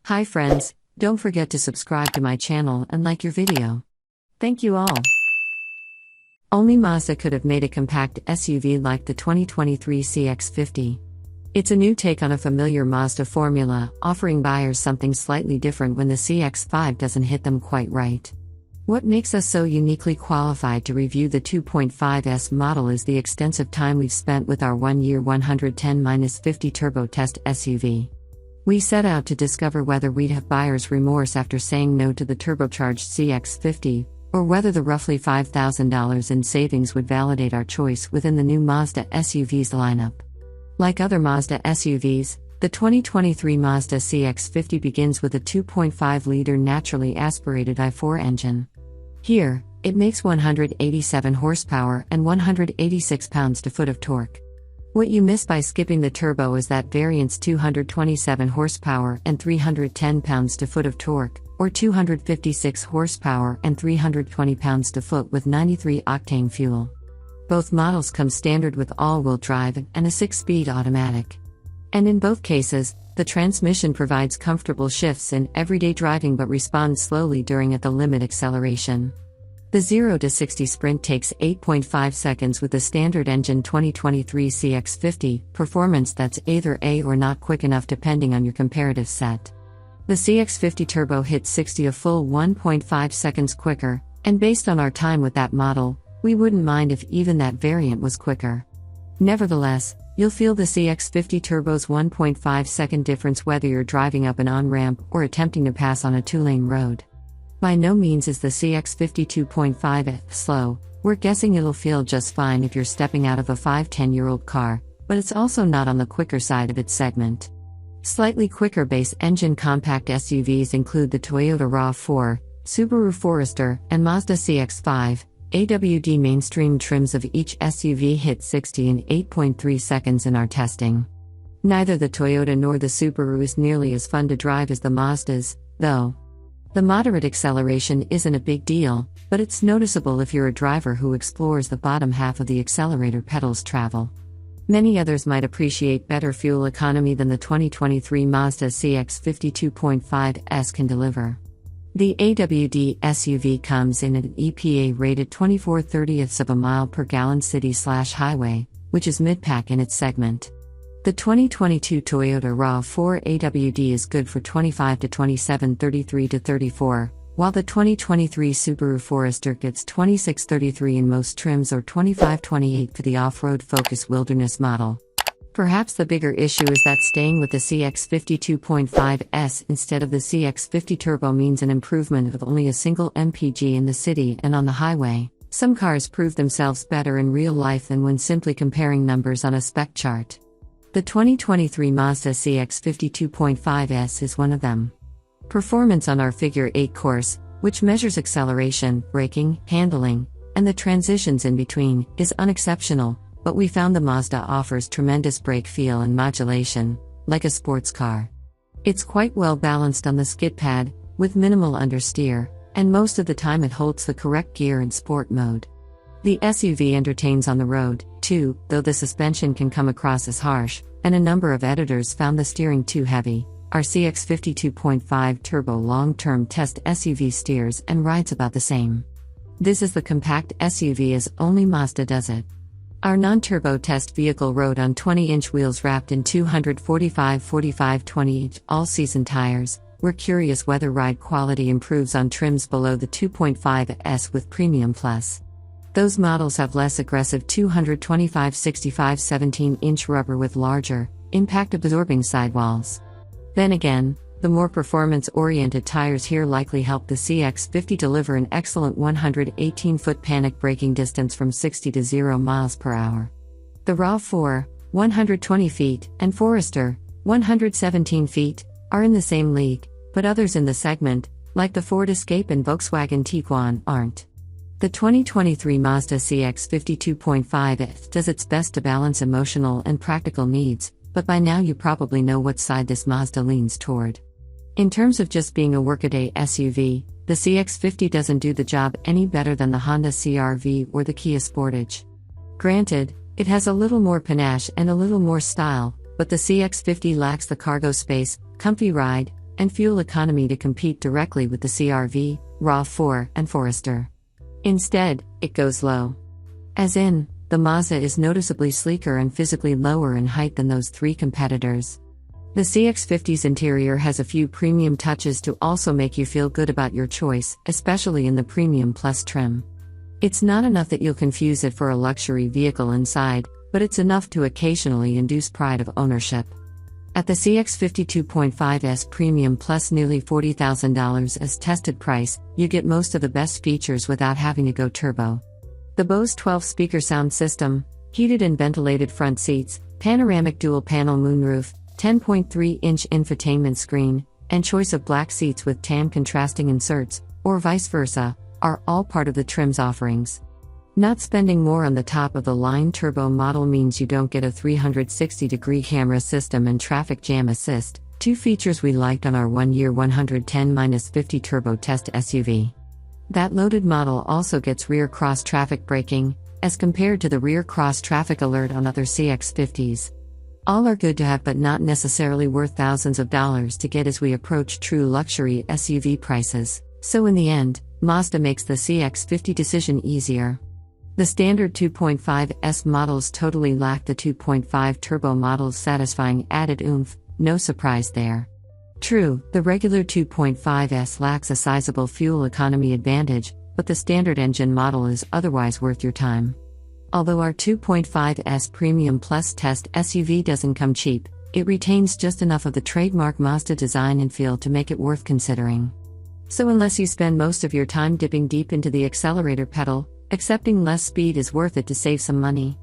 Hi friends, don't forget to subscribe to my channel and like your video. Thank you all. Only Mazda could have made a compact SUV like the 2023 CX-50. It's a new take on a familiar Mazda formula, offering buyers something slightly different when the CX-5 doesn't hit them quite right. What makes us so uniquely qualified to review the 2.5S model is the extensive time we've spent with our 1-year 110-50 turbo test SUV. We set out to discover whether we'd have buyer's remorse after saying no to the turbocharged CX-50, or whether the roughly $5,000 in savings would validate our choice within the new Mazda SUVs lineup. Like other Mazda SUVs, the 2023 Mazda CX-50 begins with a 2.5-liter naturally aspirated i4 engine. Here, it makes 187 horsepower and 186 pounds-to-foot of torque. What you miss by skipping the turbo is that variant's 227 horsepower and 310 pounds-to-foot of torque, or 256 horsepower and 320 pounds-to-foot with 93-octane fuel. Both models come standard with all-wheel drive and a 6-speed automatic. And in both cases, the transmission provides comfortable shifts in everyday driving but responds slowly during at-the-limit acceleration. The 0-60 sprint takes 8.5 seconds with the standard engine 2023 CX-50, performance that's either A or not quick enough depending on your comparative set. The CX-50 Turbo hits 60 a full 1.5 seconds quicker, and based on our time with that model, we wouldn't mind if even that variant was quicker. Nevertheless, you'll feel the CX-50 Turbo's 1.5 second difference whether you're driving up an on-ramp or attempting to pass on a 2-lane road. By no means is the CX-50 2.5 slow, we're guessing it'll feel just fine if you're stepping out of a 5-10-year-old car, but it's also not on the quicker side of its segment. Slightly quicker base engine compact SUVs include the Toyota RAV4, Subaru Forester, and Mazda CX-5. AWD mainstream trims of each SUV hit 60 in 8.3 seconds in our testing. Neither the Toyota nor the Subaru is nearly as fun to drive as the Mazdas, though. The moderate acceleration isn't a big deal, but it's noticeable if you're a driver who explores the bottom half of the accelerator pedal's travel. Many others might appreciate better fuel economy than the 2023 Mazda CX-50 2.5S can deliver. The AWD SUV comes in at an EPA-rated 24/30ths of a mile per gallon city/highway, which is mid-pack in its segment. The 2022 Toyota RAV4 AWD is good for 25 to 27, 33 to 34, while the 2023 Subaru Forester gets 26-33 in most trims or 25-28 for the off-road Focus Wilderness model. Perhaps the bigger issue is that staying with the CX-50 2.5S instead of the CX-50 Turbo means an improvement of only a single mpg in the city and on the highway. Some cars prove themselves better in real life than when simply comparing numbers on a spec chart. The 2023 Mazda CX-50 2.5S is one of them. Performance on our Figure 8 course, which measures acceleration, braking, handling, and the transitions in between, is unexceptional, but we found the Mazda offers tremendous brake feel and modulation, like a sports car. It's quite well balanced on the skid pad, with minimal understeer, and most of the time it holds the correct gear in sport mode. The SUV entertains on the road, too, though the suspension can come across as harsh, and a number of editors found the steering too heavy. Our CX-50 2.5 Turbo long-term test SUV steers and rides about the same. This is the compact SUV as only Mazda does it. Our non-turbo test vehicle rode on 20-inch wheels wrapped in 245/45/20-inch all-season tires. We're curious whether ride quality improves on trims below the 2.5S with Premium Plus. Those models have less aggressive 225/65/17-inch rubber with larger, impact-absorbing sidewalls. Then again, the more performance-oriented tires here likely help the CX-50 deliver an excellent 118-foot panic braking distance from 60 to 0 miles per hour. The RAV4, 120 feet, and Forester, 117 feet, are in the same league, but others in the segment, like the Ford Escape and Volkswagen Tiguan, aren't. The 2023 Mazda CX-50 2.5 does its best to balance emotional and practical needs, but by now you probably know what side this Mazda leans toward. In terms of just being a workaday SUV, the CX-50 doesn't do the job any better than the Honda CR-V or the Kia Sportage. Granted, it has a little more panache and a little more style, but the CX-50 lacks the cargo space, comfy ride, and fuel economy to compete directly with the CR-V, RAV4, and Forester. Instead, it goes low. As in, the Mazda is noticeably sleeker and physically lower in height than those three competitors. The CX-50's interior has a few premium touches to also make you feel good about your choice, especially in the Premium Plus trim. It's not enough that you'll confuse it for a luxury vehicle inside, but it's enough to occasionally induce pride of ownership. At the CX-50 2.5S Premium Plus nearly $40,000 as tested price, you get most of the best features without having to go turbo. The Bose 12-speaker sound system, heated and ventilated front seats, panoramic dual-panel moonroof, 10.3-inch infotainment screen, and choice of black seats with tan contrasting inserts, or vice versa, are all part of the trim's offerings. Not spending more on the top-of-the-line turbo model means you don't get a 360-degree camera system and traffic jam assist, two features we liked on our one-year 110-50 turbo test SUV. That loaded model also gets rear cross-traffic braking, as compared to the rear cross-traffic alert on other CX-50s. All are good to have but not necessarily worth thousands of dollars to get as we approach true luxury SUV prices, so in the end, Mazda makes the CX-50 decision easier. The standard 2.5S models totally lack the 2.5 turbo model's satisfying added oomph, no surprise there. True, the regular 2.5S lacks a sizable fuel economy advantage, but the standard engine model is otherwise worth your time. Although our 2.5S Premium Plus test SUV doesn't come cheap, it retains just enough of the trademark Mazda design and feel to make it worth considering. So unless you spend most of your time dipping deep into the accelerator pedal, accepting less speed is worth it to save some money.